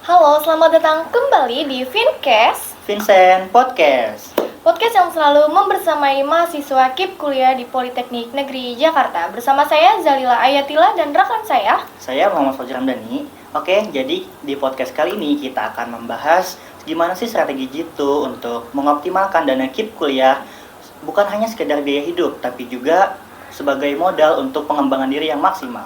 Halo, selamat datang kembali di Vincast, Vincent Podcast. podcast yang selalu membersamai mahasiswa KIP kuliah di Politeknik Negeri Jakarta. Bersama saya Zalila Ayatila dan rekan Saya Muhammad Fajr Hamdani. Oke, jadi di podcast kali ini kita akan membahas gimana sih strategi Jitu untuk mengoptimalkan dana KIP kuliah bukan hanya sekedar biaya hidup, tapi juga sebagai modal untuk pengembangan diri yang maksimal.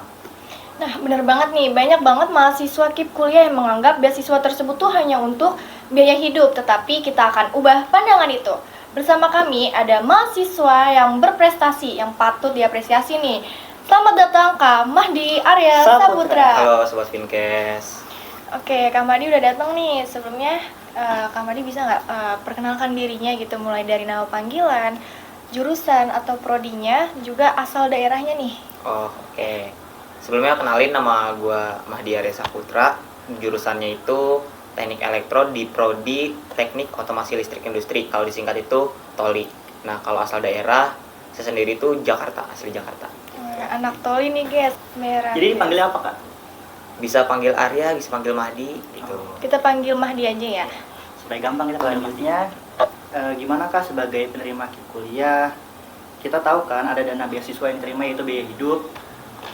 Nah, bener banget nih, banyak banget mahasiswa KIP kuliah yang menganggap beasiswa tersebut tuh hanya untuk biaya hidup, tetapi kita akan ubah pandangan itu. Bersama kami ada mahasiswa yang berprestasi, yang patut diapresiasi nih. Selamat datang Kak Mahdi Arya Saputra. Halo Sobat Vincast. Oke, Kak Mahdi udah datang nih. Sebelumnya, Kak Mahdi bisa nggak perkenalkan dirinya gitu, mulai dari nama panggilan, jurusan atau prodinya, juga asal daerahnya nih. Oke. Sebelumnya kenalin, nama gue Mahdi Arya Saputra. Jurusannya itu Teknik Elektro di Prodi Teknik Otomasi Listrik Industri. Kalau disingkat itu TOLI. Nah, kalau asal daerah, saya sendiri itu Jakarta, asli Jakarta. Anak TOLI nih guys, merah. Jadi dipanggilnya apa, Kak? Bisa panggil Arya, bisa panggil Mahdi gitu. Kita panggil Mahdi aja ya. Supaya gampang kita panggil Mahdinya. Gimana Kak sebagai penerima KIP kuliah? Kita tahu kan ada dana beasiswa yang diterima yaitu biaya hidup.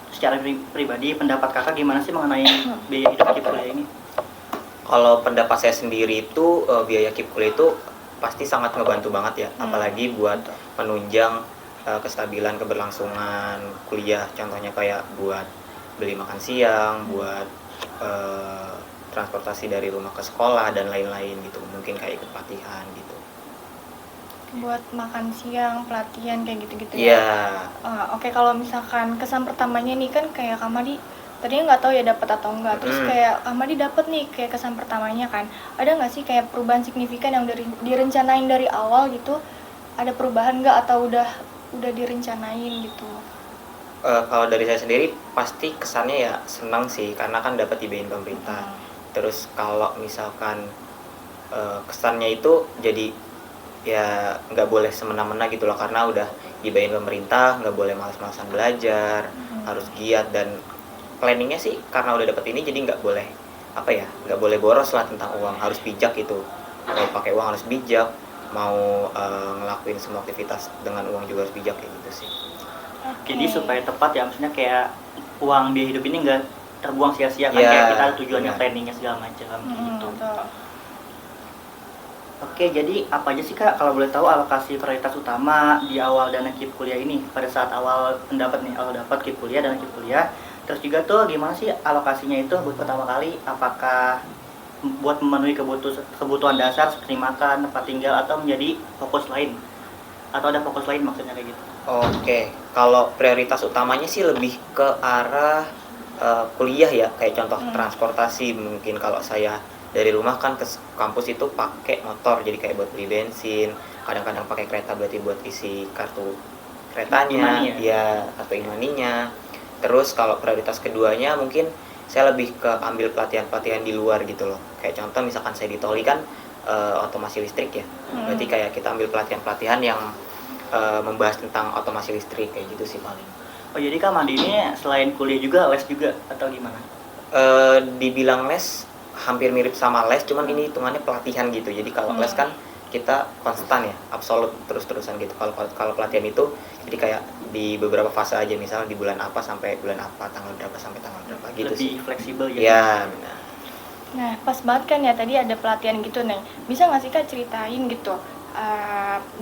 Secara pribadi, pendapat kakak gimana sih mengenai biaya hidup KIP kuliah ini? Kalau pendapat saya sendiri itu biaya KIP kuliah itu pasti sangat ngebantu banget ya, apalagi buat menunjang kestabilan keberlangsungan kuliah. Contohnya kayak buat beli makan siang, buat transportasi dari rumah ke sekolah dan lain-lain gitu. Mungkin kayak ikut pelatihan gitu. Buat makan siang, pelatihan kayak gitu-gitu Iya. ya. Oke, kalau misalkan kesan pertamanya nih kan kayak Kak Mahdi tadinya nggak tahu ya dapat atau enggak. Terus kayak Kak Mahdi dapat nih kayak kesan pertamanya kan. Ada nggak sih kayak perubahan signifikan yang direncanain dari awal gitu? Ada perubahan nggak atau udah direncanain gitu? Kalau dari saya sendiri pasti kesannya ya senang sih, karena kan dapat dibiayain pemerintah. Terus kalau misalkan kesannya itu jadi ya nggak boleh semena-mena gitu loh, karena udah dibayarin pemerintah, nggak boleh malas-malasan belajar, harus giat. Dan planningnya sih karena udah dapet ini jadi nggak boleh nggak boleh boros lah tentang uang, harus bijak gitu. Mau pakai uang harus bijak, mau ngelakuin semua aktivitas dengan uang juga harus bijak kayak gitu sih. Jadi supaya tepat ya, maksudnya kayak uang biaya hidup ini nggak terbuang sia-sia kan, Ya, kayak kita tujuannya benar. planningnya segala macam gitu. Betul. Oke, jadi apa aja sih Kak kalau boleh tahu alokasi prioritas utama di awal dana KIP kuliah ini pada saat awal pendapat nih, awal dapat KIP kuliah, dana KIP kuliah. Terus juga tuh gimana sih alokasinya itu buat pertama kali, apakah buat memenuhi kebutuhan dasar seperti makan, tempat tinggal, atau menjadi fokus lain? Atau ada fokus lain maksudnya kayak gitu? Oke, kalau prioritas utamanya sih lebih ke arah kuliah ya, kayak contoh transportasi. Mungkin kalau saya dari rumah kan ke kampus itu pakai motor, jadi kayak buat beli bensin, kadang-kadang pakai kereta berarti buat isi kartu keretanya, Imani ya kartu imaninya. Terus kalau prioritas keduanya mungkin saya lebih ke ambil pelatihan-pelatihan di luar gitu loh. Kayak contoh misalkan saya di TOLI kan otomasi listrik ya, berarti kayak kita ambil pelatihan-pelatihan yang membahas tentang otomasi listrik kayak gitu sih paling. Oh, jadi Kak Mandi ini selain kuliah juga les juga atau gimana? Dibilang les hampir mirip sama les, cuman ini hitungannya pelatihan gitu. Jadi kalau les kan kita konstan ya, absolut terus-terusan gitu. Kalau pelatihan itu jadi kayak di beberapa fase aja, misalnya di bulan apa sampai bulan apa, tanggal berapa sampai tanggal berapa gitu. Lebih sih. fleksibel gitu. Ya, benar. Nah, pas banget kan ya tadi ada pelatihan gitu nih. Bisa nggak sih Kak ceritain gitu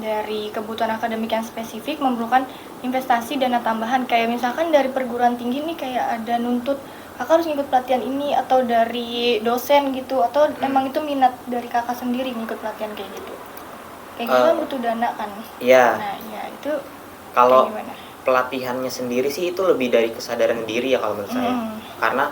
dari kebutuhan akademik yang spesifik memerlukan investasi dana tambahan, kayak misalkan dari perguruan tinggi nih kayak ada nuntut kakak harus ngikut pelatihan ini, atau dari dosen gitu, atau emang itu minat dari kakak sendiri ngikut pelatihan kayak gitu? Kayak gitu kan butuh dana kan? Iya. Nah, ya itu Kalau kayak gimana? pelatihannya sendiri sih itu lebih dari kesadaran diri ya kalau menurut saya. Karena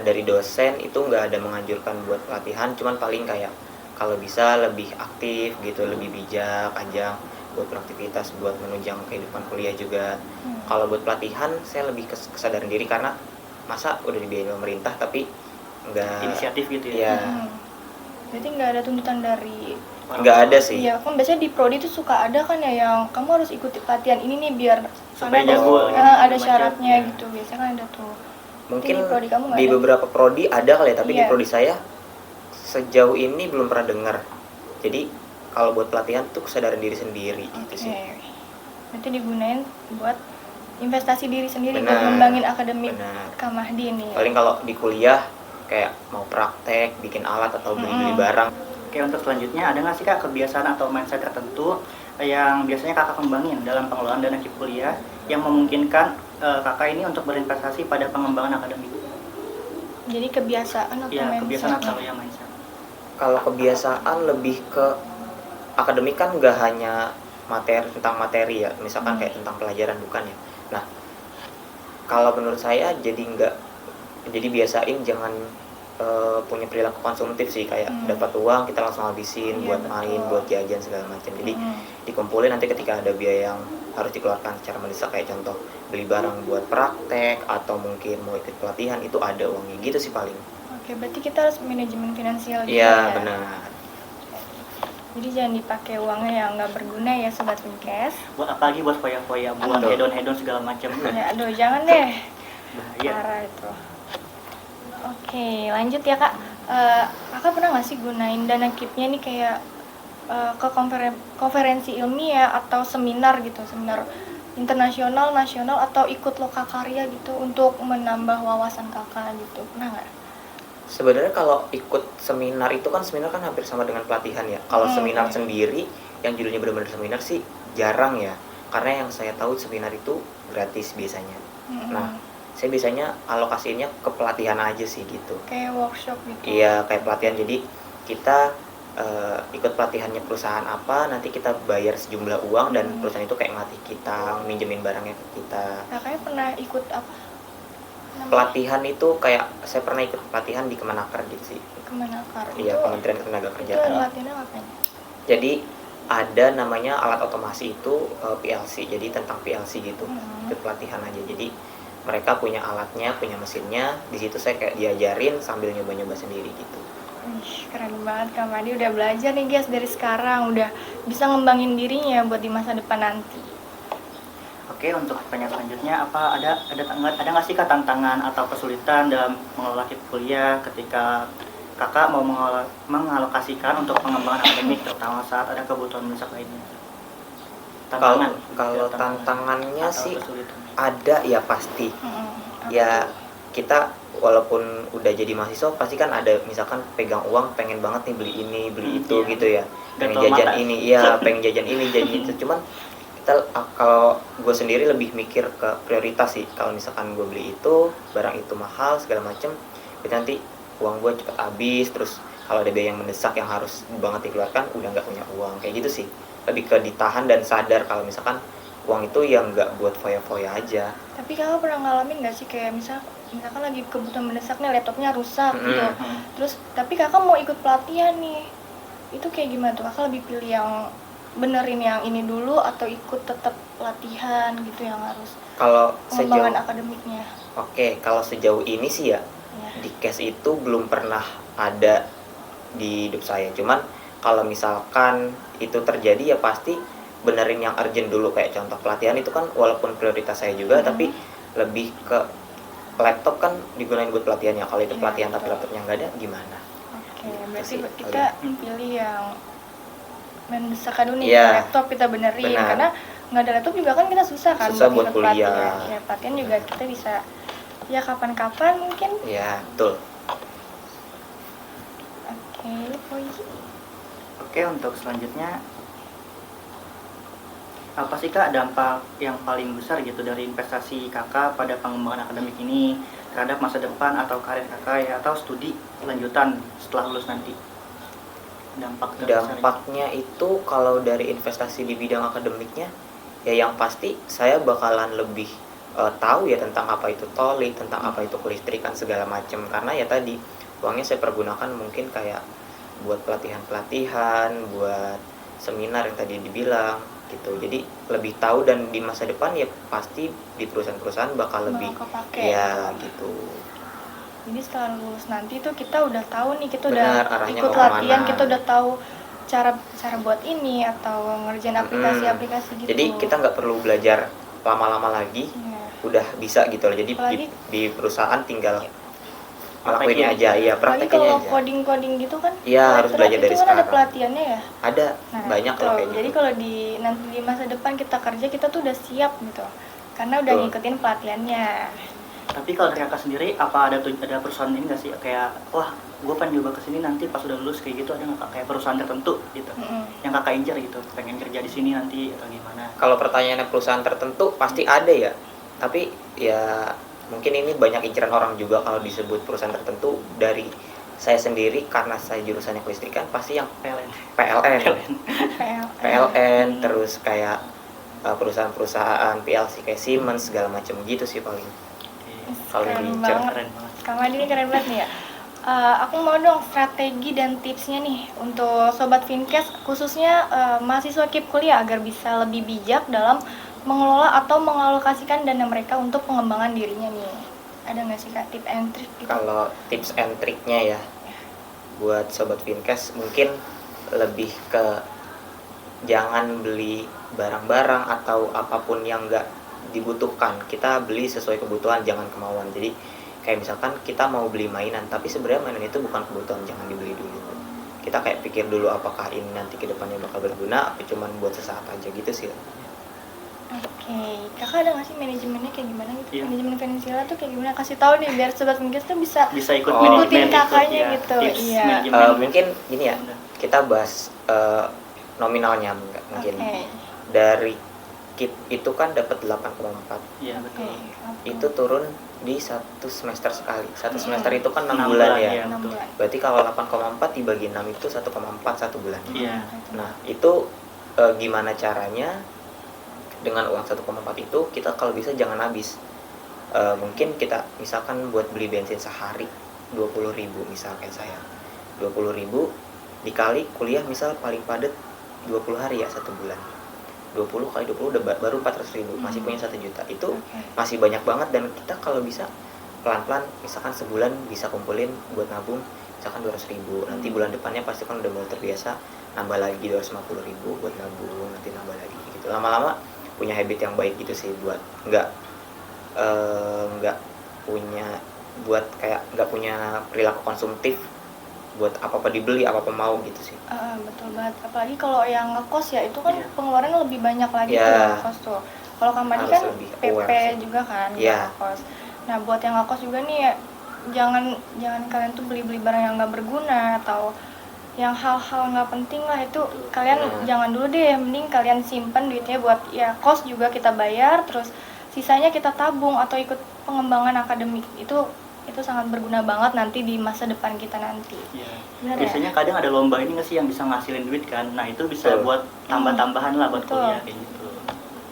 dari dosen itu nggak ada menganjurkan buat pelatihan, cuman paling kayak kalau bisa lebih aktif gitu, lebih bijak aja buat beraktivitas, buat menunjang kehidupan kuliah juga. Kalau buat pelatihan saya lebih kesadaran diri, karena masa udah dibiayain pemerintah tapi nggak Inisiatif gitu ya. ya Berarti nggak ada tuntutan dari nggak ada sih. Iya, kan biasanya di prodi itu suka ada kan ya yang kamu harus ikuti pelatihan ini nih biar Supaya karena jago gitu, ada macam. syaratnya Ya. gitu. Biasanya kan ada tuh. Mungkin di prodi kamu nggak di ada? beberapa prodi ada kali ya, tapi di Iya. prodi saya Sejauh ini belum pernah dengar. Jadi kalau buat pelatihan tuh kesadaran diri sendiri gitu Oke. sih. Berarti digunain buat investasi diri sendiri, buat Benar, ngembangin akademik benar. Kak Mahdi nih. Paling kalau di kuliah kayak mau praktek, bikin alat atau beli-beli barang. Oke, untuk selanjutnya ada nggak sih Kak kebiasaan atau mindset tertentu yang biasanya Kakak kembangin dalam pengelolaan dana KIP kuliah yang memungkinkan Kakak ini untuk berinvestasi pada pengembangan akademik? Jadi kebiasaan atau Ya, mindset? kebiasaan atau ya mindset. Kalau kebiasaan lebih ke akademik kan nggak hanya tentang materi ya, misalkan kayak tentang pelajaran, bukan ya. Nah, kalau menurut saya jadi biasain jangan punya perilaku konsumtif sih, kayak dapat uang kita langsung habisin Iya, buat betul. main, buat jajan segala macam. Jadi dikumpulin, nanti ketika ada biaya yang harus dikeluarkan secara mendesak, kayak contoh beli barang buat praktek atau mungkin mau ikut pelatihan, itu ada uangnya gitu sih paling. Oke, berarti kita harus manajemen finansial juga Iya, ya? benar. Jadi jangan dipakai uangnya yang nggak berguna ya Sobat Winkes. Buat apalagi buat foya-foya, buat Betul. hedon-hedon segala macam. Ya aduh jangan deh. Bahaya. Parah itu. Oke, lanjut ya Kak. Kakak pernah nggak sih gunain dana KIP-nya nih kayak ke konferensi ilmiah atau seminar gitu, seminar internasional, nasional, atau ikut lokakarya gitu untuk menambah wawasan kakak gitu, pernah nggak? Sebenarnya kalau ikut seminar itu kan, seminar kan hampir sama dengan pelatihan ya. Kalau seminar sendiri yang judulnya benar-benar seminar sih jarang ya. Karena yang saya tahu seminar itu gratis biasanya. Nah, saya biasanya alokasinya ke pelatihan aja sih gitu. Kayak workshop gitu. Iya, kayak pelatihan. Jadi kita ikut pelatihannya perusahaan apa, nanti kita bayar sejumlah uang dan perusahaan itu kayak ngelatih kita, minjemin barangnya ke kita. Kakaknya pernah ikut apa? Pelatihan itu kayak saya pernah ikut pelatihan di Kemenaker gitu sih. Kemenakar. Iya, Kementerian Itu Ketenagakerjaan. latihannya ngapain? Jadi ada namanya alat otomasi itu PLC, jadi tentang PLC gitu. Ikut pelatihan aja. Jadi mereka punya alatnya, punya mesinnya. Di situ saya kayak diajarin sambil nyoba-nyoba sendiri gitu. Ih, keren banget Kak Madi, udah belajar nih guys dari sekarang, udah bisa ngembangin dirinya buat di masa depan nanti. Oke, untuk pertanyaan selanjutnya, ada nggak sih Kak tantangan atau kesulitan dalam mengelola KIP kuliah ketika Kakak mau mengalokasikan untuk pengembangan akademik, terutama saat ada kebutuhan mendesak lainnya? Kalau tantangannya atau sih kesulitan. ada ya pasti. Ya kita walaupun udah jadi mahasiswa pasti kan ada, misalkan pegang uang pengen banget nih beli ini, beli itu Iya. gitu ya. Pengen Betul, jajan mata. ini, iya pengen jajan ini, jajan itu. Cuman kalau gue sendiri lebih mikir ke prioritas sih. Kalau misalkan gue beli itu, barang itu mahal segala macem, nanti uang gue cepet habis. Terus kalau ada biaya yang mendesak yang harus banget dikeluarkan, udah nggak punya uang, kayak gitu sih. Lebih ke ditahan dan sadar kalau misalkan uang itu yang nggak buat foya-foya aja. Tapi kakak pernah ngalamin nggak sih kayak misalkan lagi kebutuhan mendesak nih, laptopnya rusak gitu. Terus tapi kakak mau ikut pelatihan nih, itu kayak gimana tuh? Kakak lebih pilih yang benerin yang ini dulu atau ikut tetap pelatihan gitu yang harus Kalau pengembangan akademiknya? Oke, kalau sejauh ini sih ya, di case itu belum pernah ada di hidup saya. Cuman kalau misalkan itu terjadi ya pasti benerin yang urgent dulu. Kayak contoh pelatihan itu kan walaupun prioritas saya juga, tapi lebih ke laptop kan digunain buat pelatihan ya. Kalau itu pelatihan tapi laptopnya nggak ada, gimana? Oke, berarti sih, kita pilih yang mendesak dulu nih, Iya. laptop kita benerin. Benar. Karena nggak ada laptop juga kan kita susah kan Susah buat ikut kuliah. pelatihan. Ya pelatihan juga kita bisa ya kapan-kapan mungkin. Ya, betul. Oke, Poji. Oke, untuk selanjutnya, apa sih Kak dampak yang paling besar gitu dari investasi Kakak pada pengembangan akademik ini terhadap masa depan atau karir Kakak ya, atau studi lanjutan setelah lulus nanti? Dampaknya itu kalau dari investasi di bidang akademiknya, ya yang pasti saya bakalan lebih tahu ya tentang apa itu tolik, tentang apa itu kelistrikan segala macam. Karena ya tadi uangnya saya pergunakan mungkin kayak buat pelatihan-pelatihan, buat seminar yang tadi dibilang gitu. Jadi lebih tahu, dan di masa depan ya pasti di perusahaan-perusahaan bakal lebih kepake. ya gitu. Jadi setelah lulus nanti tuh kita udah tahu nih, kita Benar, udah arahnya ikut mau latihan, kemana. kita udah tahu cara buat ini atau ngerjain aplikasi-aplikasi gitu. Jadi kita nggak perlu belajar lama-lama lagi, Iya. udah bisa gitu loh. Jadi Apalagi- di perusahaan tinggal ngelakuinnya aja, iya Apalagi praktekinnya kalau aja. coding-coding gitu kan, Iya, harus berat belajar dari itu kan ada sekarang. pelatihannya ya. Ada Nah, banyak gitu. kalau kayak gitu. Jadi kalau nanti di masa depan kita kerja, kita tuh udah siap gitu, karena udah Betul. ngikutin pelatihannya. Tapi kalau dari kakak sendiri, apa ada perusahaan ini nggak sih kayak, wah gue pengen coba kesini nanti pas udah lulus kayak gitu, ada nggak Kak? Kayak perusahaan tertentu gitu yang kakak incer gitu, pengen kerja di sini nanti atau gimana? Kalau pertanyaannya perusahaan tertentu pasti ada ya, tapi ya mungkin ini banyak inceran orang juga kalau disebut perusahaan tertentu. Dari saya sendiri karena saya jurusannya kelistrikan, pasti yang PLN. PLN, PLN. terus kayak perusahaan-perusahaan PLC kayak Siemens segala macam gitu sih paling. Kalau Keren diincer. banget. Keren banget. Kang Adi ini keren banget nih ya. Aku mau dong strategi dan tipsnya nih untuk Sobat Finkes, khususnya mahasiswa KIP kuliah agar bisa lebih bijak dalam mengelola atau mengalokasikan dana mereka untuk pengembangan dirinya nih. Ada nggak sih Kak tips and trick gitu? Kalau tips and triknya ya buat Sobat Finkes mungkin lebih ke jangan beli barang-barang atau apapun yang nggak dibutuhkan. Kita beli sesuai kebutuhan, jangan kemauan. Jadi kayak misalkan kita mau beli mainan, tapi sebenarnya mainan itu bukan kebutuhan, jangan dibeli dulu. Kita kayak pikir dulu apakah ini nanti ke depannya bakal berguna, apa cuman buat sesaat aja gitu sih. Oke, kakak ada nggak sih manajemennya kayak gimana gitu? Iya. Manajemen finansial tuh kayak gimana? Kasih tahu nih biar Sobat Finkes tuh bisa Bisa ikut Oh. manajemen, Ikutin ikut, kakaknya ya, gitu, tips iya. manajemen. Mungkin gini ya, kita bahas nominalnya mungkin. Oke. Dari KIP itu kan dapat 8,4. Iya betul. Itu turun di satu semester sekali. Satu semester itu kan 6 6 bulan bulan, ya. iya. 6 bulan. Berarti kalau 8,4 dibagi 6 itu 1,4 satu bulan. Iya. Nah, itu gimana caranya dengan uang 1,4 itu kita kalau bisa jangan habis. Mungkin kita misalkan buat beli bensin sehari 20.000 misalkan saya. 20.000 dikali kuliah misal paling padat 20 hari ya satu bulan. 20 kali 20 udah baru 400.000, masih punya 1 juta. Itu masih banyak banget dan kita kalau bisa pelan-pelan misalkan sebulan bisa kumpulin buat nabung misalkan 200.000. Nanti bulan depannya pasti kan udah mulai terbiasa nambah lagi 250.000 buat nabung, nanti nambah lagi gitu. Lama-lama punya habit yang baik gitu sih buat nggak punya buat kayak nggak punya perilaku konsumtif buat apa-apa dibeli, apa-apa mau gitu sih. Betul banget. Apalagi kalau yang ngekos ya itu kan Iya. pengeluaran lebih banyak lagi Iya. tuh yang ngekos tuh. Kalau Kamadi Harus kan lebih PP aware sih. juga kan Iya. ngekos. Nah buat yang ngekos juga nih ya, jangan kalian tuh beli-beli barang yang nggak berguna atau yang hal-hal nggak penting lah itu kalian jangan dulu deh. Mending kalian simpan duitnya buat ya kos juga kita bayar, terus sisanya kita tabung atau ikut pengembangan akademik. Itu sangat berguna banget nanti di masa depan kita nanti. Iya. Benar ya? Biasanya kadang ada lomba ini nggak sih yang bisa ngasilin duit kan? Nah itu bisa Betul. buat tambah-tambahan lah buat Betul. kuliah kayak gitu.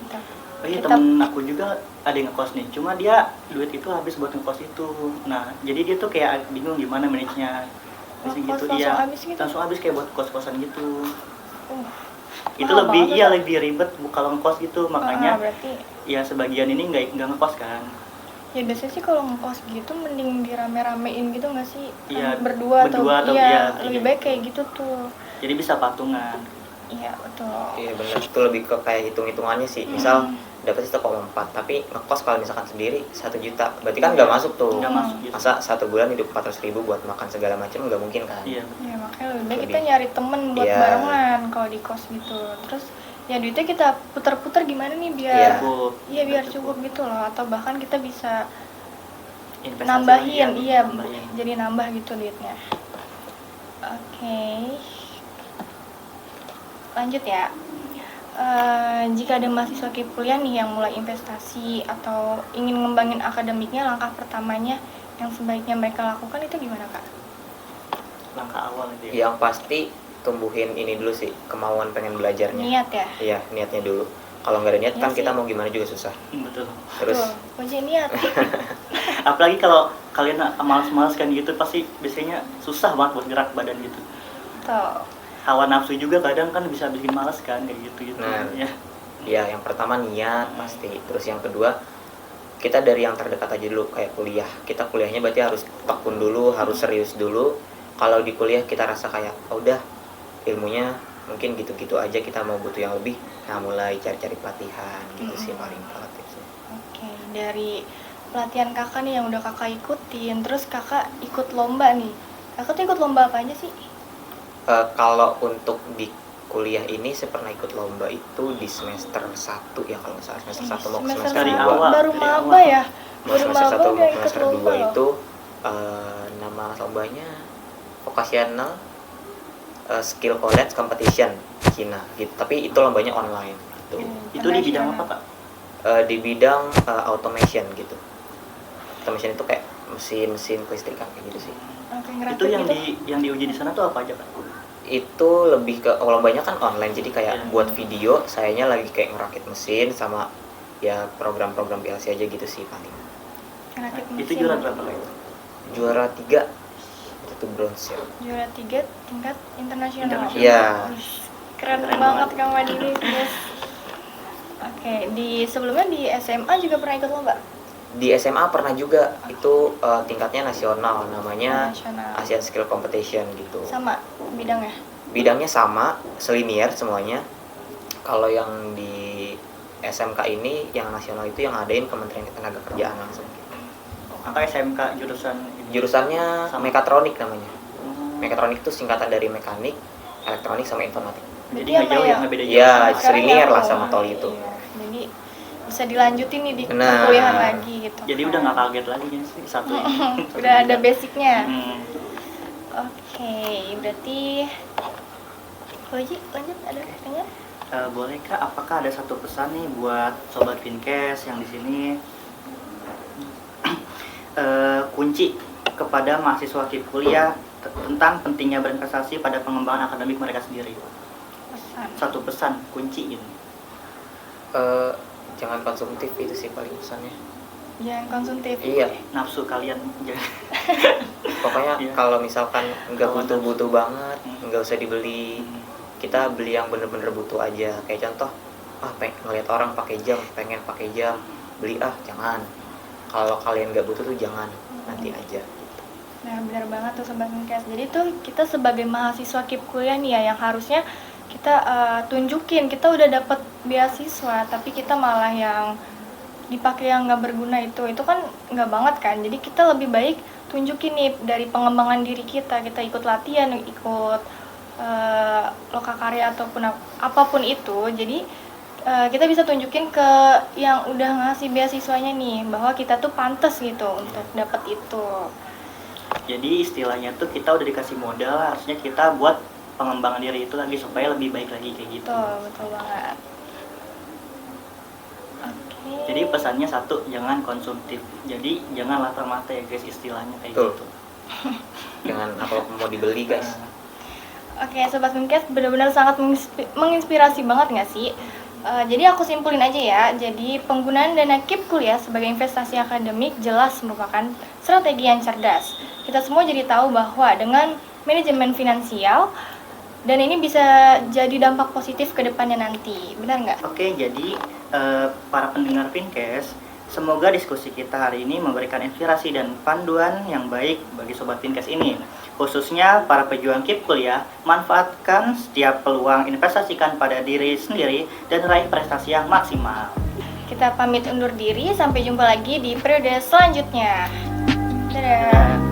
Kita- Oh iya, Kita- temen aku juga ada yang ngekos nih, cuma dia duit itu habis buat ngekos itu. Nah, jadi dia tuh kayak bingung gimana manage-nya. Biasanya Ngekos gitu, langsung iya. habis gitu? Langsung habis kayak buat kos-kosan gitu. Uh, Itu mahal lebih banget, iya Kak. lebih ribet kalau ngekos gitu, makanya berarti ya sebagian ini nggak ngekos kan. ya biasanya sih kalau ngekos gitu mending dirame-ramein gitu nggak sih? Kan Iya, berdua atau berdua atau iya iya, lebih iya. baik kayak gitu tuh. Jadi bisa patungan. Iya betul. Iya benar, itu lebih ke kayak hitung-hitungannya sih. Misal dapat 1,4 tapi ngekos kalau misalkan sendiri 1 juta, berarti kan nggak masuk tuh. Nggak masuk gitu. Masa satu bulan hidup 400.000 buat makan segala macam nggak mungkin kan? Iya. Ya makanya lebih baik kita Lebih. nyari temen buat Iya. barengan kalau di kos gitu. Terus ya duitnya kita putar-putar gimana nih Iya. biar Cukup. iya biar cukup gitu loh, atau bahkan kita bisa Investasi nambahin, lagi, iya nambahin. jadi nambah gitu duitnya. Oke, lanjut ya. Jika ada mahasiswa KIP kuliah nih yang mulai investasi atau ingin ngembangin akademiknya, langkah pertamanya yang sebaiknya mereka lakukan itu gimana Kak? Langkah awal itu ya. Yang pasti tumbuhin ini dulu sih, kemauan pengen belajarnya. Niat ya? Iya, niatnya dulu. Kalau nggak ada niat Iya kan sih. kita mau gimana juga susah. Betul. Terus Tuh, kunci niat. Apalagi kalau kalian malas-malas kan gitu, pasti biasanya susah banget buat gerak badan gitu. Tuh. Hawa nafsu juga kadang kan bisa bikin malas kan kayak gitu Nah. ya. ya yang pertama niat pasti. Terus yang kedua kita dari yang terdekat aja dulu, kayak kuliah. Kita kuliahnya berarti harus tekun dulu, harus serius dulu. Kalau di kuliah kita rasa kayak oh, udah ilmunya mungkin gitu-gitu aja, kita mau butuh yang lebih, nah mulai cari-cari pelatihan gitu sih paling kalau tipsnya. Oke, dari pelatihan kakak nih yang udah kakak ikutin, terus kakak ikut lomba nih. Kakak tuh ikut lomba apa aja sih? Kalau untuk di kuliah ini saya pernah ikut lomba itu di semester 1 ya, kalau nggak salah semester 1 mau ke Semester semester Dari 2. awal. baru dari maba awal. ya? Mau Baru semester maba 1 udah mau ke ikut semester lomba 2 loh. itu nama lombanya vocational skill college competition Cina gitu. Tapi itu lombanya online gitu. Itu di bidang apa, Kak? Di bidang automation gitu. Automation itu kayak mesin kelistrikan kayak gitu sih. Oke, ngerakit Itu gitu. yang diuji di sana tuh apa aja, Kak? Itu lebih ke lombanya kan online, jadi kayak Iya. buat video sayanya lagi kayak ngerakit mesin sama ya program-program PLC aja gitu sih paling. Ngerakit Itu mesin. juara berapa, Kak? Juara 3 itu bronze ya. Juara 3 tingkat internasional. Internasional. Iya. Wih, keren Keren banget banget. Kang Madini, guys. Oke, sebelumnya di SMA juga pernah ikut lomba? Di SMA pernah juga, itu tingkatnya nasional, namanya Nasional. Asian Skill Competition gitu. Sama bidangnya. Bidangnya sama, selinier semuanya. Kalau yang di SMK ini yang nasional itu yang ngadain Kementerian Ketenagakerjaan langsung. Kakak SMK jurusan ini. Jurusannya Sama. mekatronik namanya. Hmm. Mekatronik itu singkatan dari mekanik, elektronik sama informatik. Jadi Berarti nggak sama jauh ya, yang- nggak beda jauh. Iya, sama- Sekarang selinier yang lah aku- sama tol itu. Iya, jadi bisa dilanjutin nih di Nah. kuliahan lagi gitu. Jadi udah nggak kaget lagi kan sih satu ini. Udah ada basicnya. Hmm. Oke, berarti Koji lanjut, ada pertanyaan? Boleh Kak, apakah ada satu pesan nih buat sobat Finkes yang di sini kunci kepada mahasiswa KIP kuliah tentang pentingnya berinvestasi pada pengembangan akademik mereka sendiri? Pesan. Satu pesan kunci gitu. Jangan konsumtif, itu sih paling pesannya. Jangan konsumtif. Iya, Nafsu kalian jangan. pokoknya Iya. kalau misalkan nggak Kalau butuh-butuh banget, Hmm. nggak usah dibeli. Kita beli yang bener-bener butuh aja. Kayak contoh, ngelihat orang pakai jam, pengen pakai jam, beli jangan. Kalau kalian nggak butuh tuh jangan, nanti aja. Nah, benar banget tuh Sobat Finkes. Jadi tuh kita sebagai mahasiswa KIP kuliah nih ya, yang harusnya kita tunjukin kita udah dapat beasiswa, tapi kita malah yang dipakai yang nggak berguna itu kan nggak banget kan. Jadi kita lebih baik tunjukin nih dari pengembangan diri kita ikut latihan, ikut lokakarya ataupun apapun itu. Jadi kita bisa tunjukin ke yang udah ngasih beasiswanya nih bahwa kita tuh pantas gitu untuk dapat itu. Jadi istilahnya tuh kita udah dikasih modal, harusnya kita buat pengembangan diri itu lagi supaya lebih baik lagi kayak gitu. Betul banget. Oke. Jadi pesannya satu, jangan konsumtif. Jadi jangan lapar mata ya guys, istilahnya kayak Betul. gitu. Jangan apa-apa mau dibeli guys. Oke, Sobat Finkes benar-benar sangat menginspirasi banget nggak sih? Jadi aku simpulin aja ya. Jadi penggunaan dana KIP kuliah sebagai investasi akademik jelas merupakan strategi yang cerdas. Kita semua jadi tahu bahwa dengan manajemen finansial dan ini bisa jadi dampak positif ke depannya nanti. Benar nggak? Oke, jadi para pendengar Finkes, semoga diskusi kita hari ini memberikan inspirasi dan panduan yang baik bagi Sobat Finkes ini. Khususnya para pejuang KIP kuliah, manfaatkan setiap peluang, investasikan pada diri sendiri, dan raih prestasi yang maksimal. Kita pamit undur diri, sampai jumpa lagi di periode selanjutnya. Dadah.